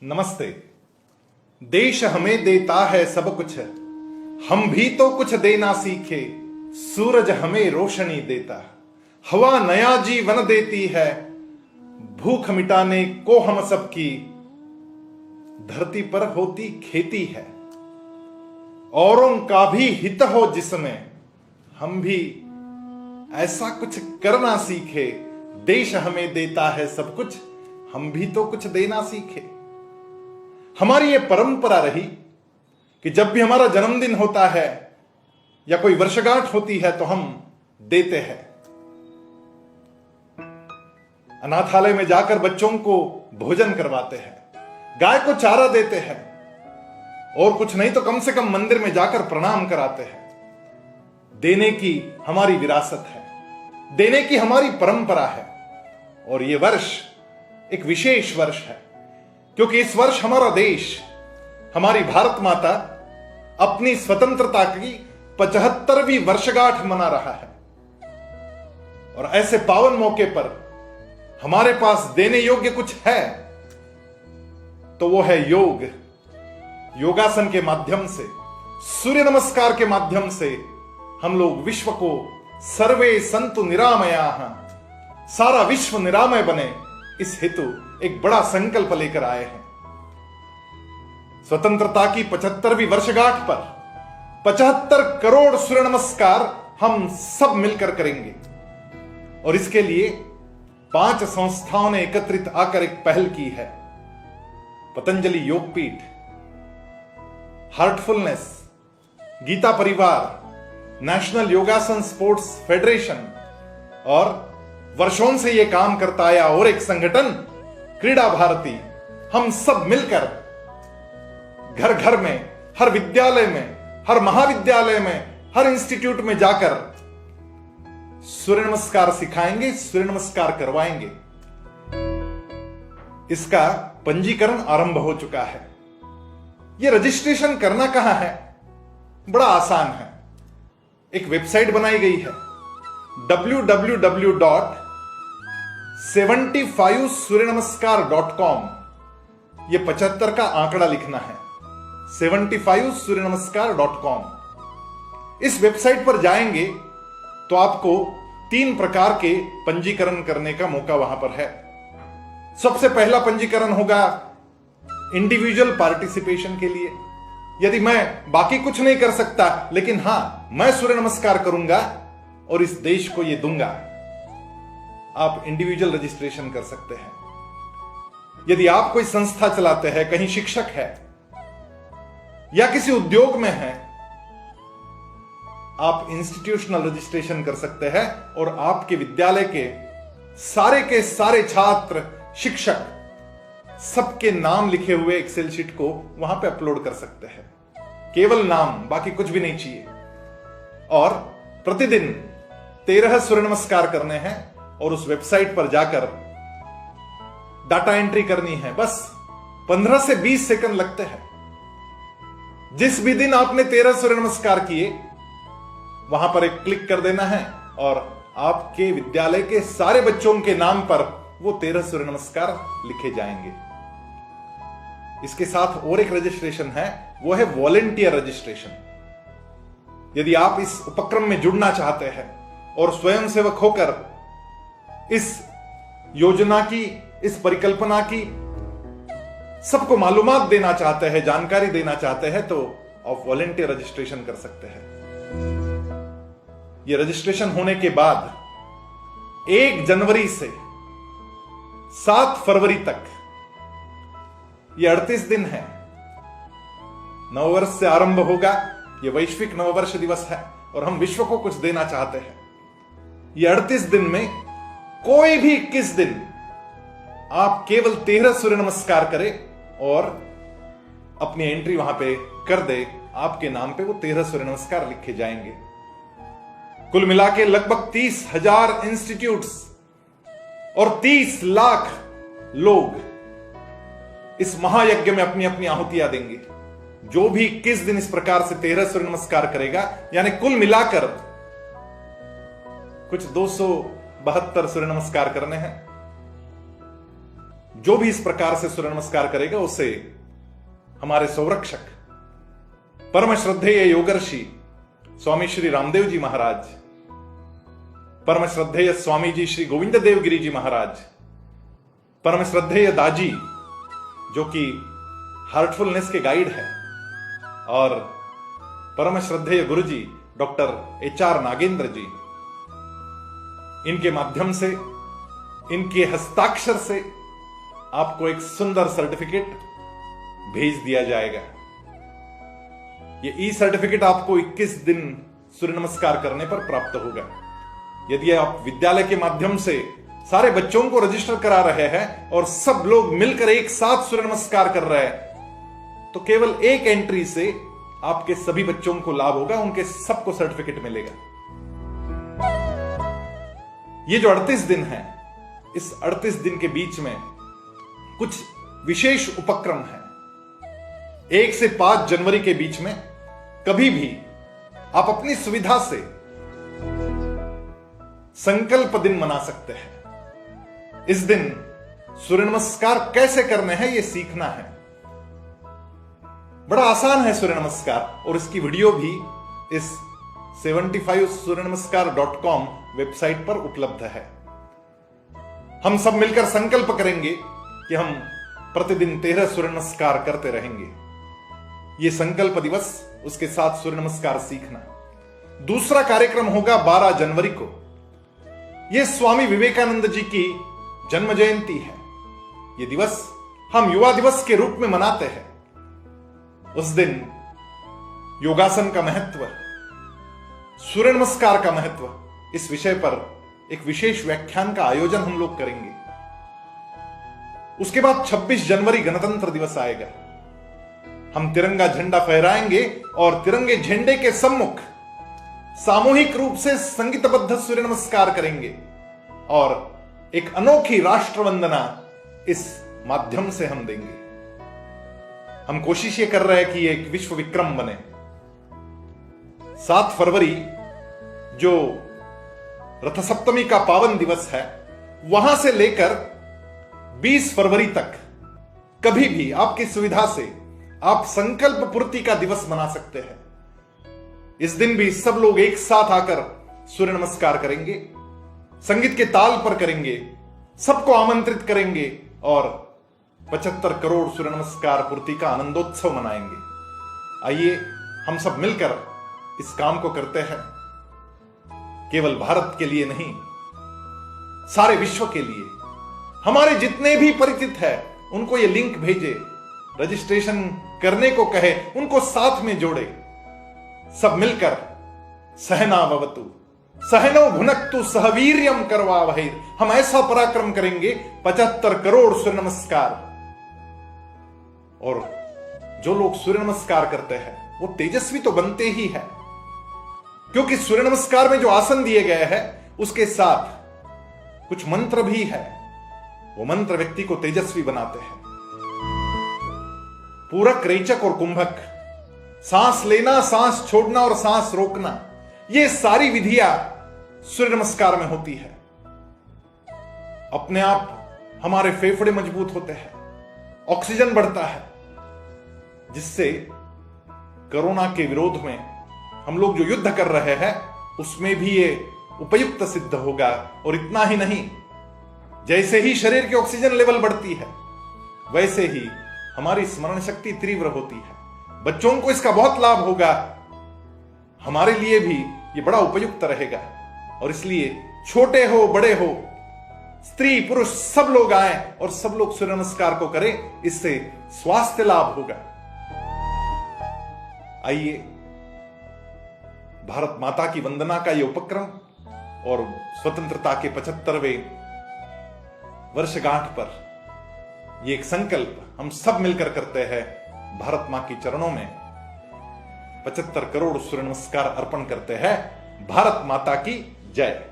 नमस्ते। देश हमें देता है सब कुछ, हम भी तो कुछ देना सीखे। सूरज हमें रोशनी देता, हवा नया जीवन देती है। भूख मिटाने को हम सबकी धरती पर होती खेती है। औरों का भी हित हो जिसमें, हम भी ऐसा कुछ करना सीखे। देश हमें देता है सब कुछ, हम भी तो कुछ देना सीखे। हमारी ये परंपरा रही कि जब भी हमारा जन्मदिन होता है या कोई वर्षगांठ होती है तो हम देते हैं। अनाथालय में जाकर बच्चों को भोजन करवाते हैं, गाय को चारा देते हैं, और कुछ नहीं तो कम से कम मंदिर में जाकर प्रणाम कराते हैं। देने की हमारी विरासत है, देने की हमारी परंपरा है। और यह वर्ष एक विशेष वर्ष है, क्योंकि इस वर्ष हमारा देश, हमारी भारत माता अपनी स्वतंत्रता की 75वीं वर्षगांठ मना रहा है। और ऐसे पावन मौके पर हमारे पास देने योग्य कुछ है तो वो है योग। योगासन के माध्यम से, सूर्य नमस्कार के माध्यम से हम लोग विश्व को सर्वे संतु निरामयाः, सारा विश्व निरामय बने, इस हेतु एक बड़ा संकल्प लेकर आए हैं। स्वतंत्रता की 75वीं वर्षगांठ पर 75 करोड़ सूर्य नमस्कार हम सब मिलकर करेंगे। और इसके लिए 5 संस्थाओं ने एकत्रित आकर एक पहल की है। पतंजलि योगपीठ, हार्टफुलनेस, गीता परिवार, नेशनल योगासन स्पोर्ट्स फेडरेशन और वर्षों से यह काम करता आया और एक संगठन क्रीड़ा भारती, हम सब मिलकर घर घर में, हर विद्यालय में, हर महाविद्यालय में, हर इंस्टीट्यूट में जाकर सूर्य नमस्कार सिखाएंगे, सूर्य नमस्कार करवाएंगे। इसका पंजीकरण आरंभ हो चुका है। यह रजिस्ट्रेशन करना कहां है? बड़ा आसान है। एक वेबसाइट बनाई गई है www.75suryanamaskar.com। यह 75 का आंकड़ा लिखना है, 75suryanamaskar.com। इस वेबसाइट पर जाएंगे तो आपको 3 प्रकार के पंजीकरण करने का मौका वहां पर है। सबसे पहला पंजीकरण होगा इंडिविजुअल पार्टिसिपेशन के लिए। यदि मैं बाकी कुछ नहीं कर सकता, लेकिन हां, मैं सूर्य नमस्कार करूंगा और इस देश को यह दूंगा, आप इंडिविजुअल रजिस्ट्रेशन कर सकते हैं। यदि आप कोई संस्था चलाते हैं, कहीं शिक्षक है या किसी उद्योग में है, आप इंस्टीट्यूशनल रजिस्ट्रेशन कर सकते हैं और आपके विद्यालय के सारे छात्र, शिक्षक, सबके नाम लिखे हुए एक्सेल शीट को वहां पे अपलोड कर सकते हैं। केवल नाम, बाकी कुछ भी नहीं चाहिए। और प्रतिदिन 13 सूर्य नमस्कार करने हैं और उस वेबसाइट पर जाकर डाटा एंट्री करनी है। बस 15 से 20 सेकंड लगते हैं। जिस भी दिन आपने 13 सूर्य नमस्कार किए, वहां पर एक क्लिक कर देना है और आपके विद्यालय के सारे बच्चों के नाम पर वो 13 सूर्य नमस्कार लिखे जाएंगे। इसके साथ और एक रजिस्ट्रेशन है, वो है वॉलेंटियर रजिस्ट्रेशन। यदि आप इस उपक्रम में जुड़ना चाहते हैं और स्वयंसेवक होकर इस योजना की, इस परिकल्पना की सबको मालूमात देना चाहते हैं, जानकारी देना चाहते हैं, तो आप वॉलेंटियर रजिस्ट्रेशन कर सकते हैं। यह रजिस्ट्रेशन होने के बाद 1 जनवरी से 7 फरवरी तक, यह 38 दिन है, नववर्ष से आरंभ होगा। यह वैश्विक नववर्ष दिवस है और हम विश्व को कुछ देना चाहते हैं। यह 38 दिन में कोई भी 21 दिन आप केवल 13 सूर्य नमस्कार करें और अपनी एंट्री वहां पे कर दे, आपके नाम पे वो 13 सूर्य नमस्कार लिखे जाएंगे। कुल मिला के लगभग 30,000 इंस्टीट्यूट्स और 30 लाख लोग इस महायज्ञ में अपनी अपनी आहुतियां देंगे। जो भी 21 दिन इस प्रकार से 13 सूर्य नमस्कार करेगा, यानी कुल मिलाकर कुछ 272 सूर्य नमस्कार करने हैं। जो भी इस प्रकार से सूर्य नमस्कार करेगा उसे हमारे संरक्षक परम श्रद्धेय योगर्षि स्वामी श्री रामदेव जी महाराज, परम श्रद्धेय स्वामी जी श्री गोविंद देव गिरी जी महाराज, परम श्रद्धेय दाजी जो कि हार्टफुलनेस के गाइड है, और परम श्रद्धेय गुरु जी डॉक्टर HR नागेंद्र जी, इनके माध्यम से, इनके हस्ताक्षर से आपको एक सुंदर सर्टिफिकेट भेज दिया जाएगा। ये ई सर्टिफिकेट आपको 21 दिन सूर्य नमस्कार करने पर प्राप्त होगा। यदि आप विद्यालय के माध्यम से सारे बच्चों को रजिस्टर करा रहे हैं और सब लोग मिलकर एक साथ सूर्य नमस्कार कर रहे हैं, तो केवल एक एंट्री से आपके सभी बच्चों को लाभ होगा, उनके सबको सर्टिफिकेट मिलेगा। ये जो 38 दिन है, इस 38 दिन के बीच में कुछ विशेष उपक्रम है। 1 से 5 जनवरी के बीच में कभी भी आप अपनी सुविधा से संकल्प दिन मना सकते हैं। इस दिन सूर्य नमस्कार कैसे करने हैं, यह सीखना है। बड़ा आसान है सूर्य नमस्कार, और इसकी वीडियो भी इस 75suryanamaskar.com वेबसाइट पर उपलब्ध है। हम सब मिलकर संकल्प करेंगे कि हम प्रतिदिन 13 सूर्य नमस्कार करते रहेंगे। यह संकल्प दिवस, उसके साथ सूर्य नमस्कार सीखना। दूसरा कार्यक्रम होगा 12 जनवरी को। यह स्वामी विवेकानंद जी की जन्म जयंती है। यह दिवस हम युवा दिवस के रूप में मनाते हैं। उस दिन योगासन का महत्व, सूर्य नमस्कार का महत्व, इस विषय पर एक विशेष व्याख्यान का आयोजन हम लोग करेंगे। उसके बाद 26 जनवरी गणतंत्र दिवस आएगा। हम तिरंगा झंडा फहराएंगे और तिरंगे झंडे के सम्मुख सामूहिक रूप से संगीतबद्ध सूर्य नमस्कार करेंगे, और एक अनोखी राष्ट्र वंदना इस माध्यम से हम देंगे। हम कोशिश ये कर रहे हैं कि एक विश्व विक्रम बने। 7 फरवरी जो रथ सप्तमी का पावन दिवस है, वहां से लेकर 20 फरवरी तक कभी भी आपकी सुविधा से आप संकल्प पूर्ति का दिवस मना सकते हैं। इस दिन भी सब लोग एक साथ आकर सूर्य नमस्कार करेंगे, संगीत के ताल पर करेंगे, सबको आमंत्रित करेंगे और 75 करोड़ सूर्य नमस्कार पूर्ति का आनंदोत्सव मनाएंगे। आइए हम सब मिलकर इस काम को करते हैं। केवल भारत के लिए नहीं, सारे विश्व के लिए। हमारे जितने भी परिचित हैं उनको ये लिंक भेजे, रजिस्ट्रेशन करने को कहे, उनको साथ में जोड़े। सब मिलकर सहनाववतु सहनो भुनक्तु सहवीर्यम करवावहै, हम ऐसा पराक्रम करेंगे 75 करोड़ सूर्य नमस्कार। और जो लोग सूर्य नमस्कार करते हैं वो तेजस्वी तो बनते ही है, क्योंकि सूर्य नमस्कार में जो आसन दिए गए हैं उसके साथ कुछ मंत्र भी है। वो मंत्र व्यक्ति को तेजस्वी बनाते हैं। पूरक, रेचक और कुंभक, सांस लेना, सांस छोड़ना और सांस रोकना, ये सारी विधियां सूर्य नमस्कार में होती है। अपने आप हमारे फेफड़े मजबूत होते हैं, ऑक्सीजन बढ़ता है, जिससे कोरोना के विरोध में हम लोग जो युद्ध कर रहे हैं उसमें भी ये उपयुक्त सिद्ध होगा। और इतना ही नहीं, जैसे ही शरीर की ऑक्सीजन लेवल बढ़ती है वैसे ही हमारी स्मरण शक्ति तीव्र होती है। बच्चों को इसका बहुत लाभ होगा, हमारे लिए भी ये बड़ा उपयुक्त रहेगा। और इसलिए छोटे हो बड़े हो, स्त्री पुरुष सब लोग आए और सब लोग सूर्य नमस्कार को करें, इससे स्वास्थ्य लाभ होगा। आइए भारत माता की वंदना का यह उपक्रम और स्वतंत्रता के 75वें वर्षगांठ पर यह एक संकल्प हम सब मिलकर करते हैं। भारत मां के चरणों में 75 करोड़ सूर्य नमस्कार अर्पण करते हैं। भारत माता की जय।